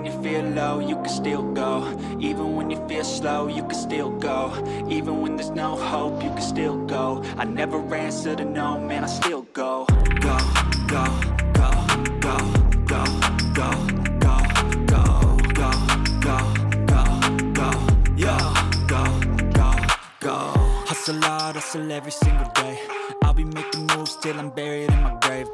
when you feel low, you can still go. Even when you feel slow, you can still go. Even when there's no hope, you can still go. I never answer to no, man, I still go. Go, go, go, go, go, go, go, go, go, go, go, go, yo, go, go, go. Hustle hard, hustle every single day. I'll be making moves till I'm buried in my grave.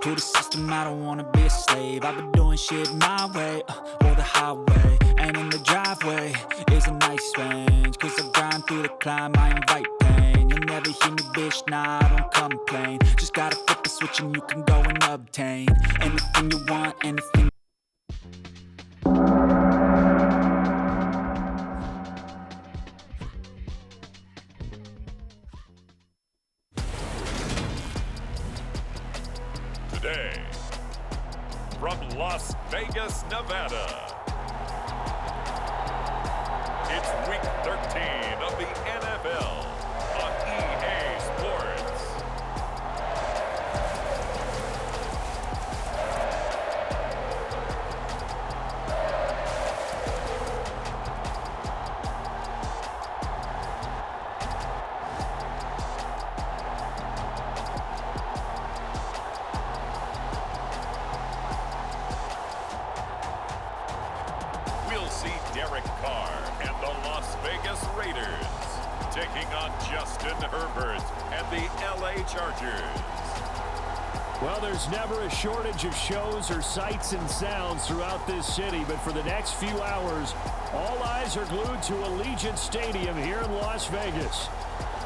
To the system, I don't wanna be a slave. I've been doing shit my way, or the highway. And in the driveway is a nice range. Cause I grind through the climb, I invite pain. You'll never hear me, bitch, nah, I don't complain. Just gotta flip the switch and you can go and obtain anything you want, anything. Today, from Las Vegas, Nevada, it's Week 13 of the NFL on EA Sports. Derek Carr and the Las Vegas Raiders taking on Justin Herbert and the LA Chargers. Well, there's never a shortage of shows or sights and sounds throughout this city, but for the next few hours, all eyes are glued to Allegiant Stadium here in Las Vegas.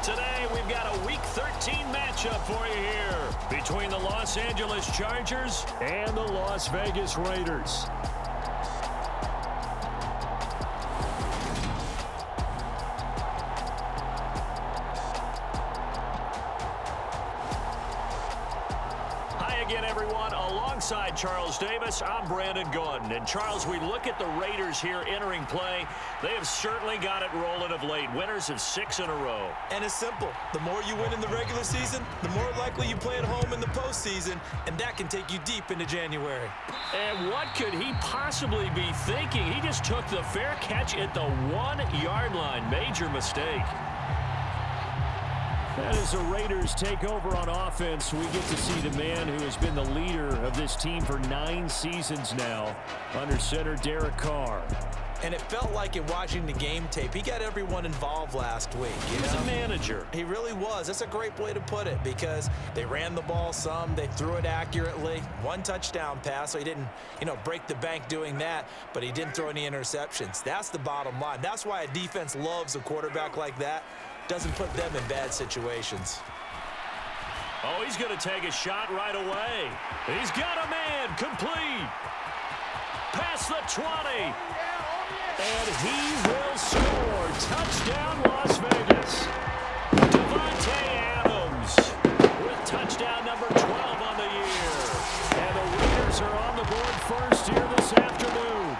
Today, we've got a Week 13 matchup for you here between the Los Angeles Chargers and the Las Vegas Raiders. Alongside Charles Davis, I'm Brandon Gordon. And Charles, we look at the Raiders here entering play. They have certainly got it rolling of late. Winners of 6 in a row. And it's simple. The more you win in the regular season, the more likely you play at home in the postseason, and that can take you deep into January. And what could he possibly be thinking? He just took the fair catch at the 1-yard line. Major mistake. And as the Raiders take over on offense, we get to see the man who has been the leader of this team for 9 seasons now, under center Derek Carr. And it felt like in watching the game tape, he got everyone involved last week. He was a manager. He really was. That's a great way to put it, because they ran the ball some, they threw it accurately. 1 touchdown pass, so he didn't, break the bank doing that, but he didn't throw any interceptions. That's the bottom line. That's why a defense loves a quarterback like that. Doesn't put them in bad situations. Oh, he's going to take a shot right away. He's got a man complete. Past the 20. And he will score. Touchdown, Las Vegas. Devontae Adams with touchdown number 12 on the year. And the Raiders are on the board first here this afternoon.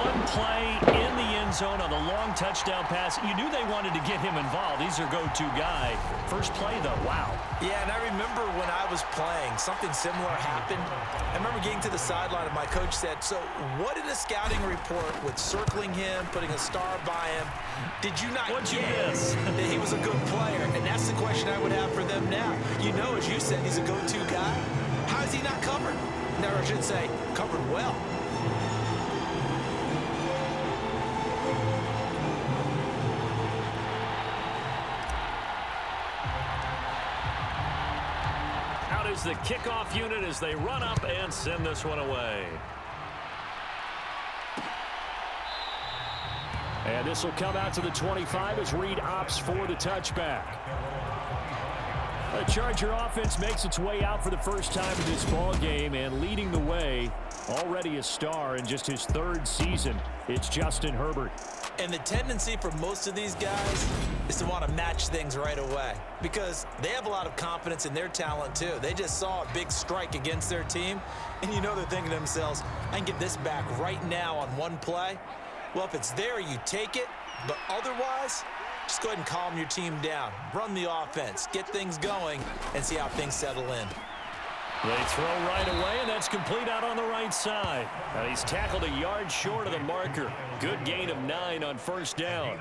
One play in the end zone on the long touchdown pass. You knew they wanted to get him involved. He's their go-to guy. First play, though, wow. Yeah, and I remember when I was playing, something similar happened. I remember getting to the sideline and my coach said, so what in the scouting report with circling him, putting a star by him, did you not get that he was a good player? And that's the question I would have for them now. As you said, he's a go-to guy. How is he not covered? Now, I should say, covered well. Is the kickoff unit as they run up and send this one away. And this will come out to the 25 as Reed opts for the touchback. The Charger offense makes its way out for the first time in this ball game, and leading the way, already a star in just his 3rd season, it's Justin Herbert. And the tendency for most of these guys is to want to match things right away, because they have a lot of confidence in their talent too. They just saw a big strike against their team, and they're thinking to themselves, I can get this back right now on one play. Well, if it's there, you take it, but otherwise, just go ahead and calm your team down. Run the offense, get things going, and see how things settle in. They throw right away, and that's complete out on the right side. Now he's tackled a yard short of the marker. Good gain of 9 on first down.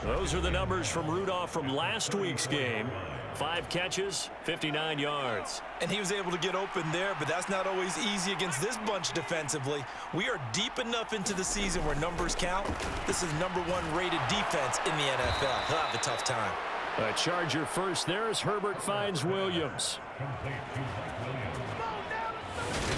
Those are the numbers from Rudolph from last week's game. 5 catches, 59 yards. And he was able to get open there, but that's not always easy against this bunch defensively. We are deep enough into the season where numbers count. This is #1 rated defense in the NFL. He'll have a tough time. A Charger first there as Herbert finds Williams.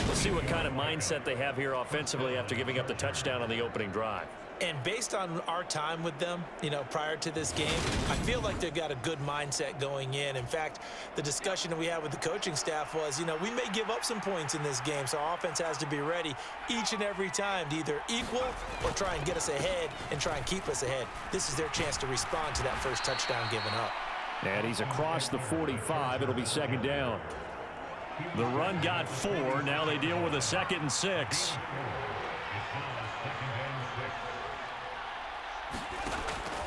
We'll see what kind of mindset they have here offensively after giving up the touchdown on the opening drive. And based on our time with them, prior to this game, I feel like they've got a good mindset going in. In fact, the discussion that we had with the coaching staff was, we may give up some points in this game, so our offense has to be ready each and every time to either equal or try and get us ahead and try and keep us ahead. This is their chance to respond to that first touchdown given up. And he's across the 45. It'll be second down. The run got 4. Now they deal with a 2nd and 6.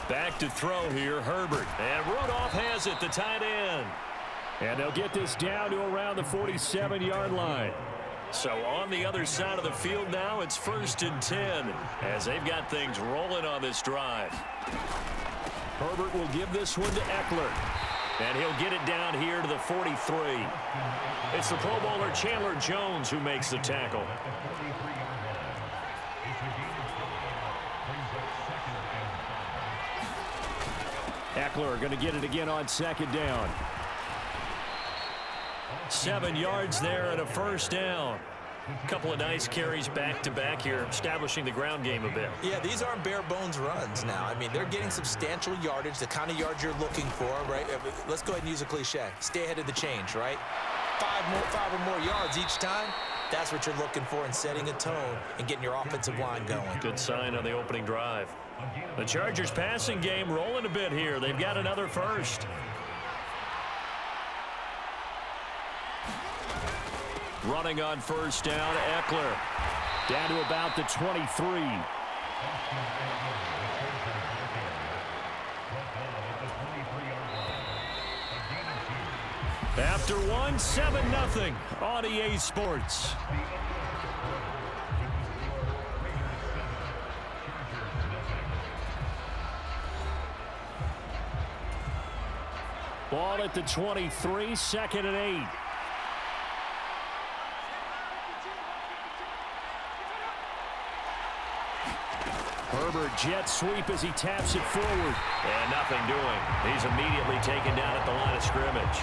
Back to throw here, Herbert. And Rudolph has it, the tight end. And they'll get this down to around the 47-yard line. So on the other side of the field now, it's 1st and 10 as they've got things rolling on this drive. Herbert will give this one to Ekeler. And he'll get it down here to the 43. It's the Pro Bowler Chandler Jones who makes the tackle. Ekeler going to get it again on 2nd down. 7 yards there and a first down. A couple of nice carries back-to-back here, establishing the ground game a bit. Yeah, these aren't bare-bones runs now. I mean, they're getting substantial yardage, the kind of yards you're looking for, right? Let's go ahead and use a cliche. Stay ahead of the change, right? 5 or more yards each time. That's what you're looking for in setting a tone and getting your offensive line going. Good sign on the opening drive. The Chargers passing game rolling a bit here. They've got another first. Running on first down, Ekeler. Down to about the 23. After one, 7-0 on EA Sports. Ball at the 23, 2nd and 8. Herbert jet sweep as he taps it forward. And nothing doing. He's immediately taken down at the line of scrimmage.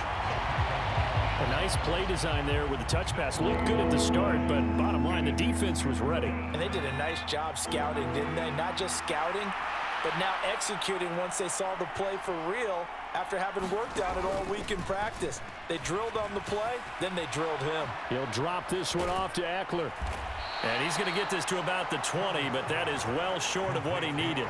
A nice play design there with the touch pass. Looked good at the start, but bottom line, the defense was ready. And they did a nice job scouting, didn't they? Not just scouting, but now executing once they saw the play for real after having worked on it all week in practice. They drilled on the play, then they drilled him. He'll drop this one off to Ekeler. And he's going to get this to about the 20, but that is well short of what he needed.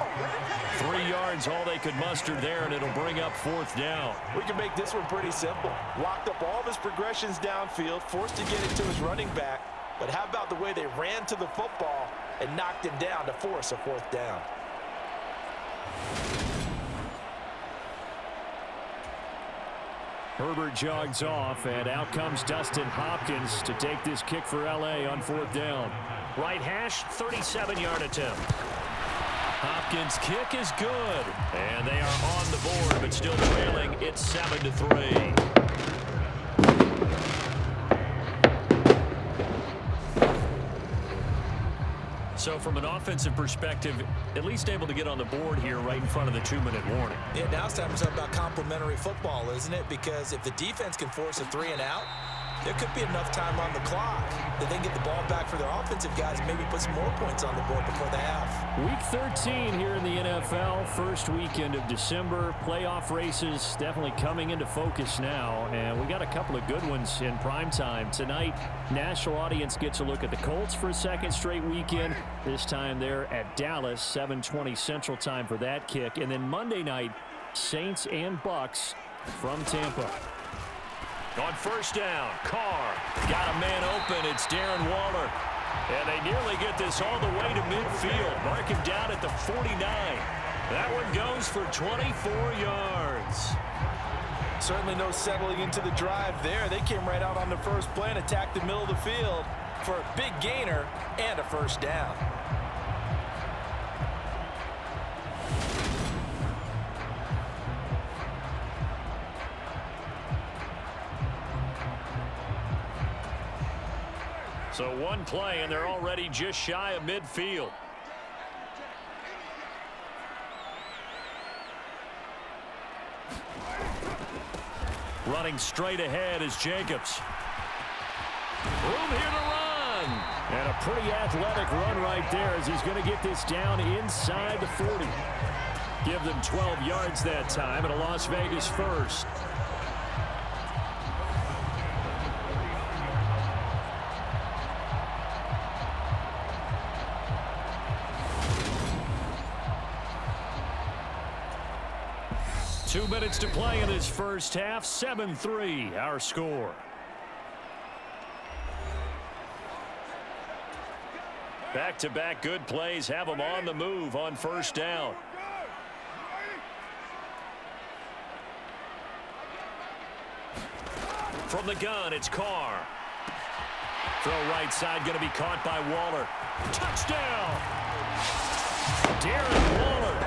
3 yards, all they could muster there, and it'll bring up 4th down. We can make this one pretty simple. Locked up all of his progressions downfield, forced to get it to his running back. But how about the way they ran to the football and knocked him down to force a 4th down? Herbert jogs off, and out comes Dustin Hopkins to take this kick for L.A. on 4th down. Right hash, 37-yard attempt. Hopkins' kick is good, and they are on the board, but still trailing. It's 7-3. So from an offensive perspective, at least able to get on the board here right in front of the 2-minute warning. Yeah, now it's time to talk about complementary football, isn't it? Because if the defense can force a 3 and out, there could be enough time on the clock that they can get the ball back for their offensive guys and maybe put some more points on the board before the half. Week 13 here in the NFL, first weekend of December. Playoff races definitely coming into focus now, and we got a couple of good ones in prime time. Tonight, national audience gets a look at the Colts for a 2nd straight weekend. This time they're at Dallas, 7:20 Central Time for that kick. And then Monday night, Saints and Bucks from Tampa. On first down, Carr got a man open. It's Darren Waller. And they nearly get this all the way to midfield. Mark him down at the 49. That one goes for 24 yards. So certainly no settling into the drive there. They came right out on the first play and attacked the middle of the field for a big gainer and a first down. So one play, and they're already just shy of midfield. Running straight ahead is Jacobs. Room here to run. And a pretty athletic run right there as he's going to get this down inside the 40. Give them 12 yards that time and a Las Vegas first. Two minutes to play in this first half. 7-3, our score. Back-to-back good plays have them on the move on first down. From the gun, it's Carr. Throw right side going to be caught by Waller. Touchdown! Darren Waller,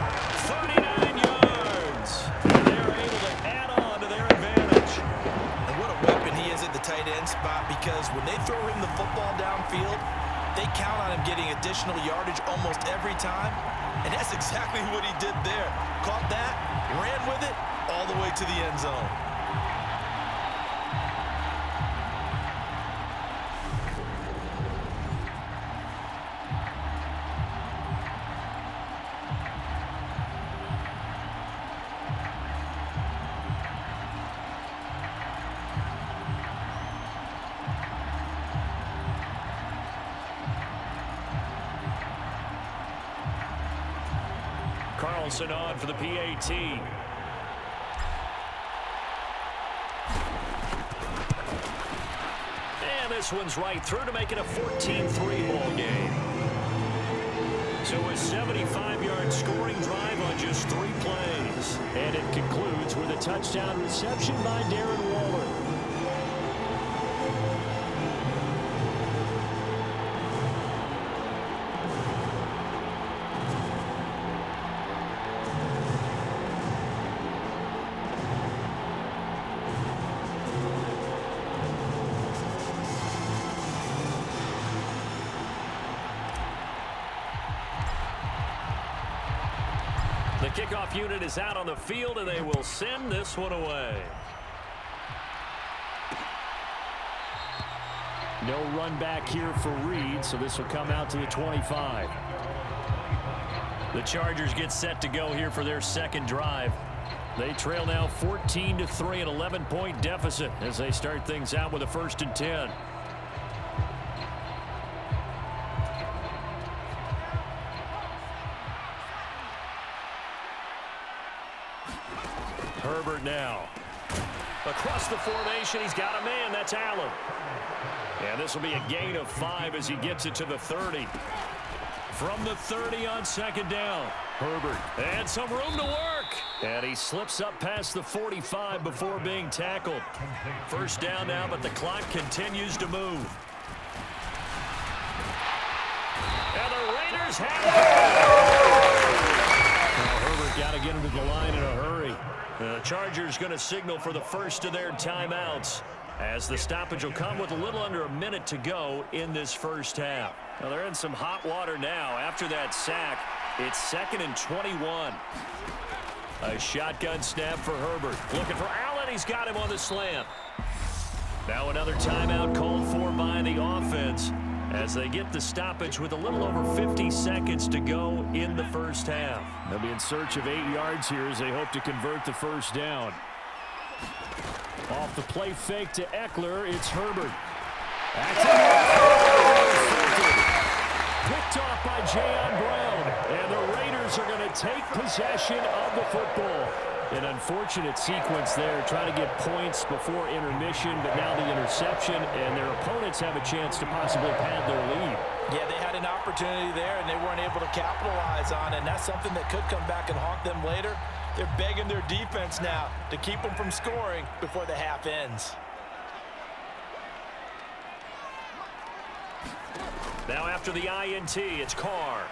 39 yards. And they're able to add on to their advantage. And what a weapon he is at the tight end spot, because when they throw him the football downfield, they count on him getting additional yardage almost every time. And that's exactly what he did there. Caught that, ran with it, all the way to the end zone. Carlson on for the PAT. And this one's right through to make it a 14-3 ball game. So a 75-yard scoring drive on just 3 plays. And it concludes with a touchdown reception by Darren Waller. The kickoff unit is out on the field, and they will send this one away. No run back here for Reed, so this will come out to the 25. The Chargers get set to go here for their second drive. They trail now 14-3, an 11-point deficit as they start things out with a 1st and 10. Herbert now. Across the formation, he's got a man. That's Allen. And this will be a gain of 5 as he gets it to the 30. From the 30 on second down. Herbert. And some room to work. And he slips up past the 45 before being tackled. First down now, but the clock continues to move. And the Raiders have it. Now Herbert got to get him to the line in a hurry. The Chargers going to signal for the first of their timeouts, as the stoppage will come with a little under a minute to go in this first half. Now they're in some hot water now. After that sack, it's 2nd and 21. A shotgun snap for Herbert. Looking for Allen. He's got him on the slant. Now another timeout called for by the offense as they get the stoppage with a little over 50 seconds to go in the first half. They'll be in search of 8 yards here as they hope to convert the first down. Off the play fake to Ekeler, it's Herbert. Picked off by Jayon Brown, and the Raiders are going to take possession of the football. An unfortunate sequence there, trying to get points before intermission, but now the interception, and their opponents have a chance to possibly pad their lead. Yeah, they had an opportunity there, and they weren't able to capitalize on it, and that's something that could come back and haunt them later. They're begging their defense now to keep them from scoring before the half ends. Now after the INT, it's Carr.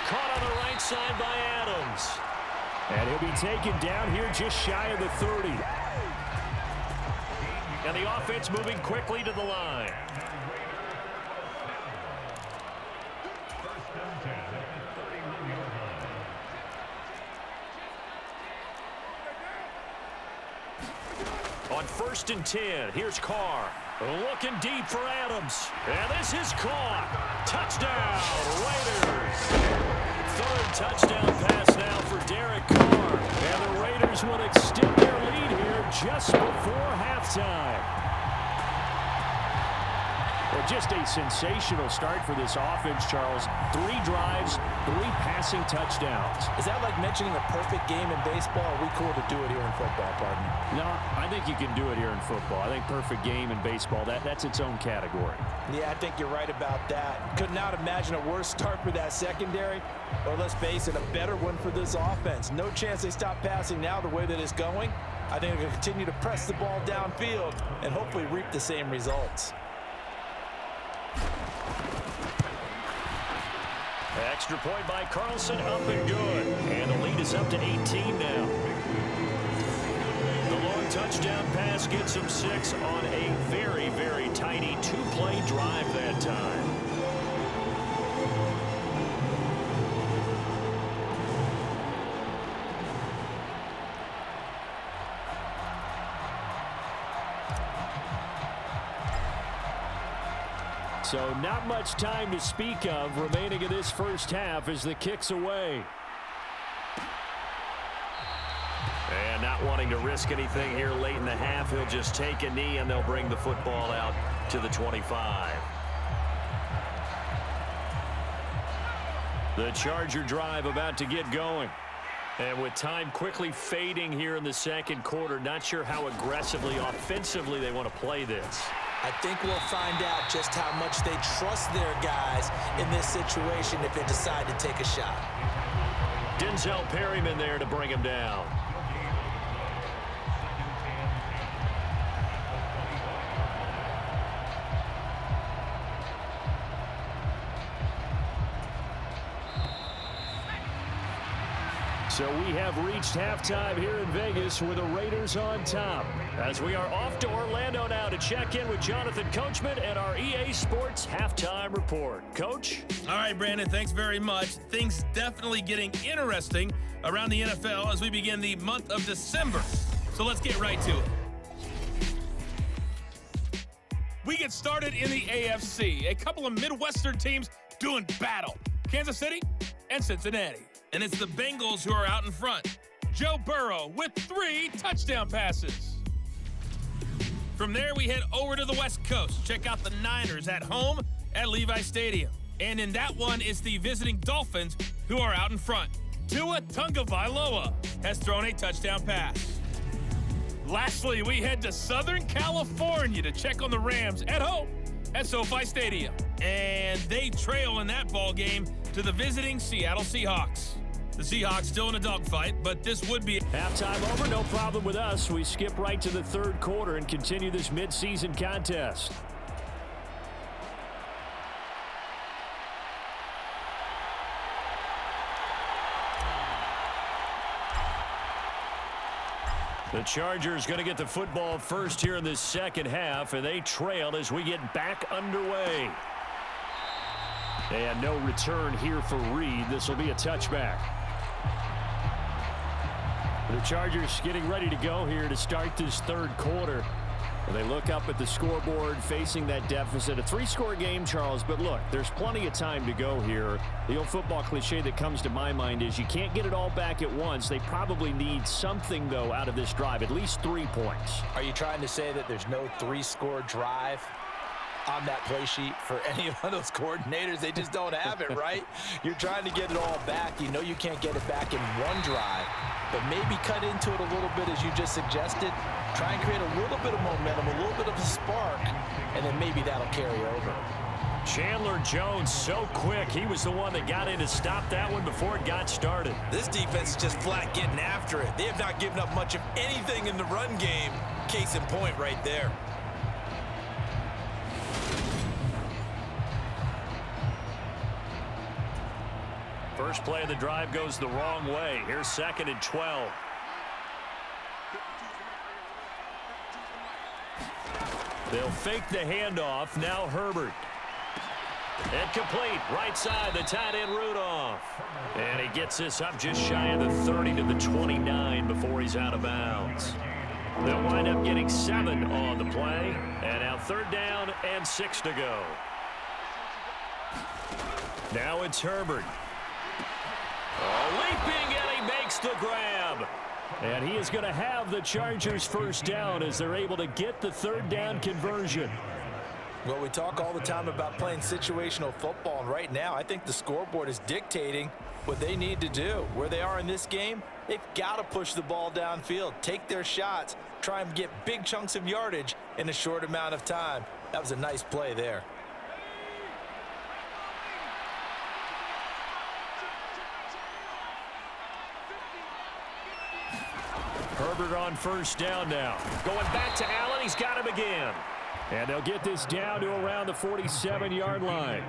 Caught on the right side by Adams. And he'll be taken down here just shy of the 30. And the offense moving quickly to the line. On 1st and 10, here's Carr. Looking deep for Adams. And this is caught. Touchdown, Raiders. 3rd touchdown pass now for Derek Carr. And the Raiders will extend their lead here just before halftime. Well, just a sensational start for this offense, Charles. 3 drives, 3 passing touchdowns. Is that like mentioning a perfect game in baseball? Or are we cool to do it here in football, pardon me? No, I think you can do it here in football. I think perfect game in baseball, that's its own category. Yeah, I think you're right about that. Could not imagine a worse start for that secondary. Or let's face it, a better one for this offense. No chance they stop passing now the way that it's going. I think they're going to continue to press the ball downfield and hopefully reap the same results. Extra point by Carlson, up and good. And the lead is up to 18 now. The long touchdown pass gets him 6 on a very, very tidy 2-play drive that time. So not much time to speak of remaining in this first half as the kick's away. And not wanting to risk anything here late in the half, he'll just take a knee and they'll bring the football out to the 25. The Charger drive about to get going. And with time quickly fading here in the second quarter, not sure how aggressively, offensively they want to play this. I think we'll find out just how much they trust their guys in this situation if they decide to take a shot. Denzel Perryman there to bring him down. So we have reached halftime here in Vegas with the Raiders on top. As we are off to Orlando now to check in with Jonathan Coachman and our EA Sports Halftime Report. Coach? All right, Brandon, thanks very much. Things definitely getting interesting around the NFL as we begin the month of December. So let's get right to it. We get started in the AFC. A couple of Midwestern teams doing battle. Kansas City and Cincinnati. And it's the Bengals who are out in front. Joe Burrow with 3 touchdown passes. From there, we head over to the West Coast. Check out the Niners at home at Levi Stadium. And in that one, it's the visiting Dolphins who are out in front. Tua Tagovailoa has thrown a touchdown pass. Lastly, we head to Southern California to check on the Rams at home at SoFi Stadium. And they trail in that ball game to the visiting Seattle Seahawks. The Seahawks still in a dogfight, but this would be... Halftime over, no problem with us. We skip right to the third quarter and continue this midseason contest. The Chargers going to get the football first here in this second half, and they trail as we get back underway. And no return here for Reed. This will be a touchback. The Chargers getting ready to go here to start this third quarter. And they look up at the scoreboard facing that deficit. A 3-score game, Charles, but look, there's plenty of time to go here. The old football cliche that comes to my mind is you can't get it all back at once. They probably need something, though, out of this drive, at least 3 points. Are you trying to say that there's no 3-score drive on that play sheet for any of those coordinators? They just don't have it, right? You're trying to get it all back. You know you can't get it back in one drive, but maybe cut into it a little bit as you just suggested. Try and create a little bit of momentum, a little bit of a spark, and then maybe that'll carry over. Chandler Jones so quick. He was the one that got in to stop that one before it got started. This defense is just flat getting after it. They have not given up much of anything in the run game. Case in point right there. First play of the drive goes the wrong way. Here's 2nd and 12. They'll fake the handoff. Now Herbert. Incomplete. Right side, the tight end Rudolph. And he gets this up just shy of the 30 to the 29 before he's out of bounds. They'll wind up getting 7 on the play. And now 3rd down and 6 to go. Now it's Herbert. Leaping, and he makes the grab. And he is going to have the Chargers first down as they're able to get the 3rd down conversion. Well, we talk all the time about playing situational football, and right now I think the scoreboard is dictating what they need to do. Where they are in this game, they've got to push the ball downfield, take their shots, try and get big chunks of yardage in a short amount of time. That was a nice play there. Herbert on first down now. Going back to Allen. He's got him again. And they'll get this down to around the 47-yard line.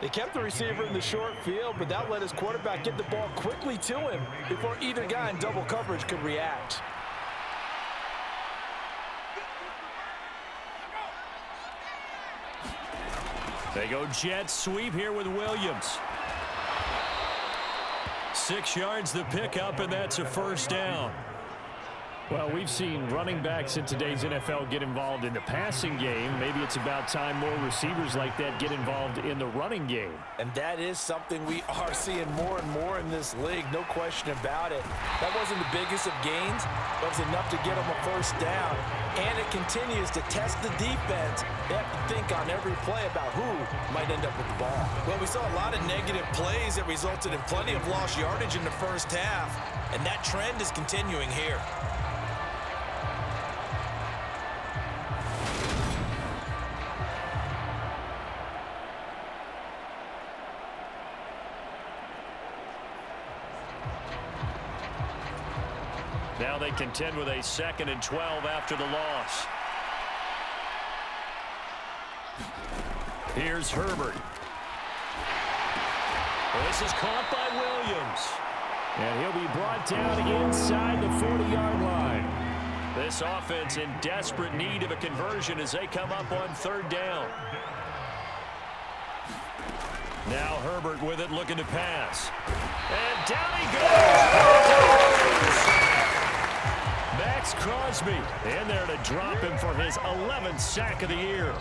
They kept the receiver in the short field, but that let his quarterback get the ball quickly to him before either guy in double coverage could react. They go jet sweep here with Williams. 6 yards the pickup, and that's a first down. Well, we've seen running backs in today's NFL get involved in the passing game. Maybe it's about time more receivers like that get involved in the running game. And that is something we are seeing more and more in this league, no question about it. That wasn't the biggest of gains, but it was enough to get them a first down. And it continues to test the defense. They have to think on every play about who might end up with the ball. Well, we saw a lot of negative plays that resulted in plenty of lost yardage in the first half, and that trend is continuing here. Now they contend with a 2nd and 12 after the loss. Here's Herbert. This is caught by Williams. And he'll be brought down inside the 40-yard line. This offense in desperate need of a conversion as they come up on 3rd down. Now Herbert with it, looking to pass. And down he goes. Maxx Crosby in there to drop him for his 11th sack of the year.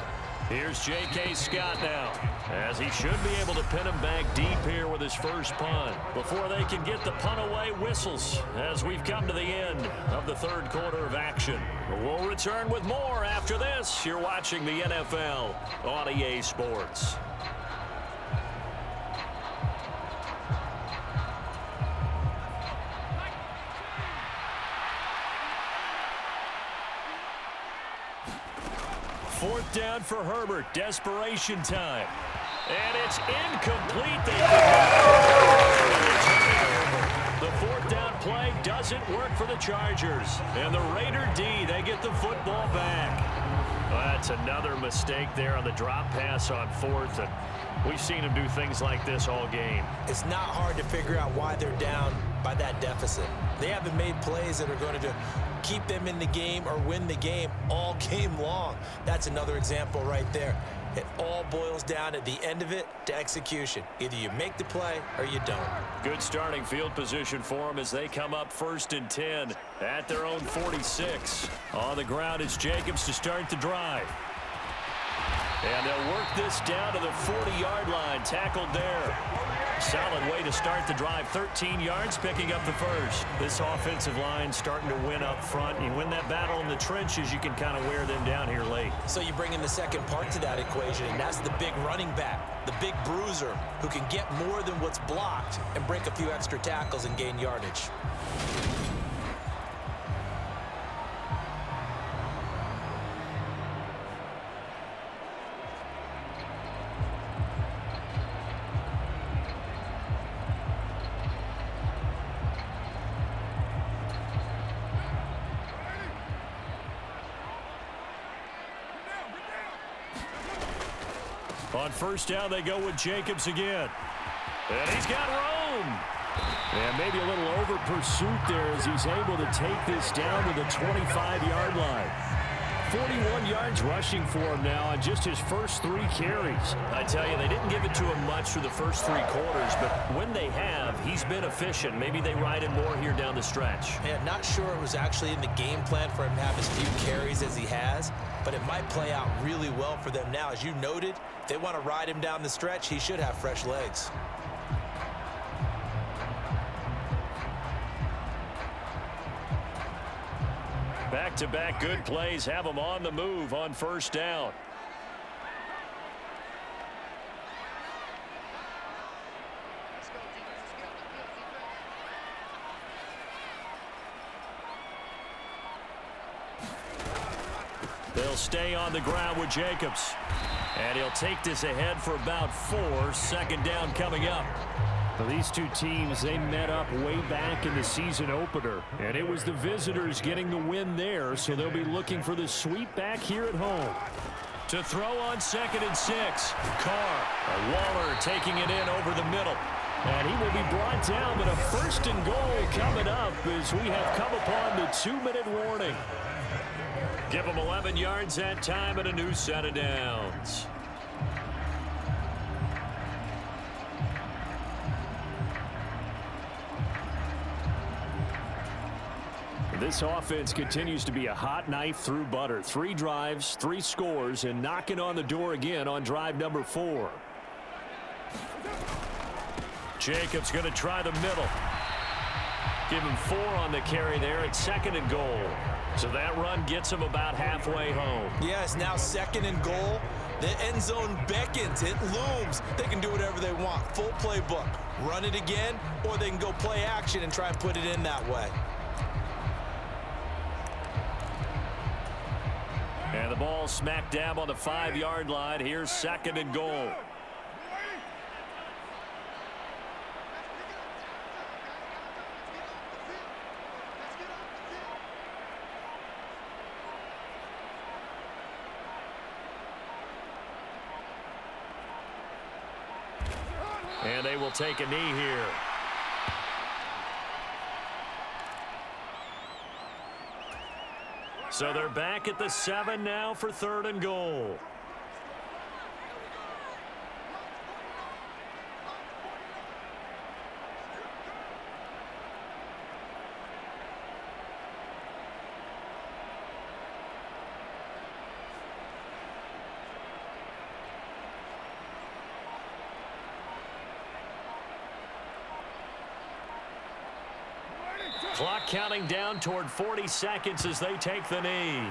Here's J.K. Scott now, as he should be able to pin him back deep here with his first punt before they can get the punt away whistles as we've come to the end of the 3rd quarter of action. We'll return with more after this. You're watching the NFL on EA Sports. Fourth down for Herbert. Desperation time. And it's incomplete. The 4th down play doesn't work for the Chargers. And the Raider D, they get the football back. Well, that's another mistake there on the drop pass on 4th. And we've seen them do things like this all game. It's not hard to figure out why they're down by that deficit. They haven't made plays that are going to keep them in the game or win the game all game long. That's another example right there. It all boils down at the end of it to execution. Either you make the play or you don't. Good starting field position for them as they come up 1st and 10 at their own 46. On the ground, it's Jacobs to start the drive. And they'll work this down to the 40-yard line. Tackled there. Solid way to start the drive. 13 yards, picking up the first. This offensive line starting to win up front. You win that battle in the trenches, you can kind of wear them down here late. So you bring in the second part to that equation, and that's the big running back, the big bruiser, who can get more than what's blocked and break a few extra tackles and gain yardage. On first down, they go with Jacobs again. And he's got room. And maybe a little over pursuit there as he's able to take this down to the 25-yard line. 41 yards rushing for him now on just his first 3 carries. I tell you, they didn't give it to him much for the first 3 quarters, but when they have, he's been efficient. Maybe they ride him more here down the stretch. Yeah, not sure it was actually in the game plan for him to have as few carries as he has, but it might play out really well for them now. As you noted, if they want to ride him down the stretch, he should have fresh legs. Back-to-back good plays have them on the move on first down. They'll stay on the ground with Jacobs. And he'll take this ahead for about 4. Second down coming up. Well, these two teams, they met up way back in the season opener, and it was the visitors getting the win there, so they'll be looking for the sweep back here at home. To throw on 2nd and 6. Carr. Waller taking it in over the middle. And he will be brought down, but a 1st and goal coming up as we have come upon the 2-minute warning. Give them 11 yards that time and a new set of downs. This offense continues to be a hot knife through butter. 3 drives, 3 scores, and knocking on the door again on drive number 4. Jacobs going to try the middle. Give him 4 on the carry there at 2nd and goal. So that run gets him about halfway home. Yes, now 2nd and goal. The end zone beckons. It looms. They can do whatever they want. Full playbook. Run it again, or they can go play action and try and put it in that way. And the ball smack dab on the 5-yard line. Here's 2nd and goal. And they will take a knee here. So they're back at the 7 now for 3rd and goal. Clock counting down toward 40 seconds as they take the knee.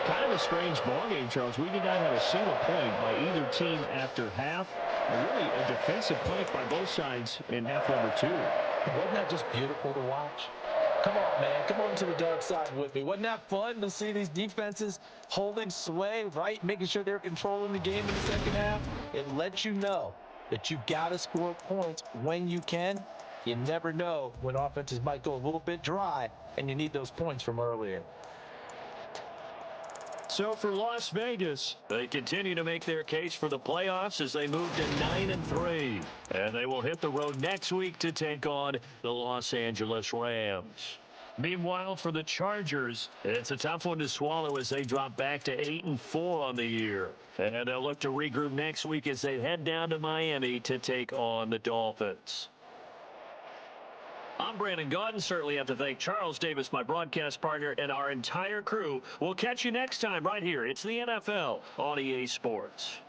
Kind of a strange ball game, Charles. We did not have a single point by either team after half. Really a defensive clinic by both sides in half number 2. Wasn't that just beautiful to watch? Come on, man. Come on to the dark side with me. Wasn't that fun to see these defenses holding sway, right? Making sure they're controlling the game in the second half. It lets you know that you got to score points when you can. You never know when offenses might go a little bit dry, and you need those points from earlier. So for Las Vegas, They continue to make their case for the playoffs as they move to 9-3. And they will hit the road next week to take on the Los Angeles Rams. Meanwhile, for the Chargers, it's a tough one to swallow as they drop back to 8-4 on the year. And they'll look to regroup next week as they head down to Miami to take on the Dolphins. I'm Brandon Gaudin. Certainly have to thank Charles Davis, my broadcast partner, and our entire crew. We'll catch you next time right here. It's the NFL on EA Sports.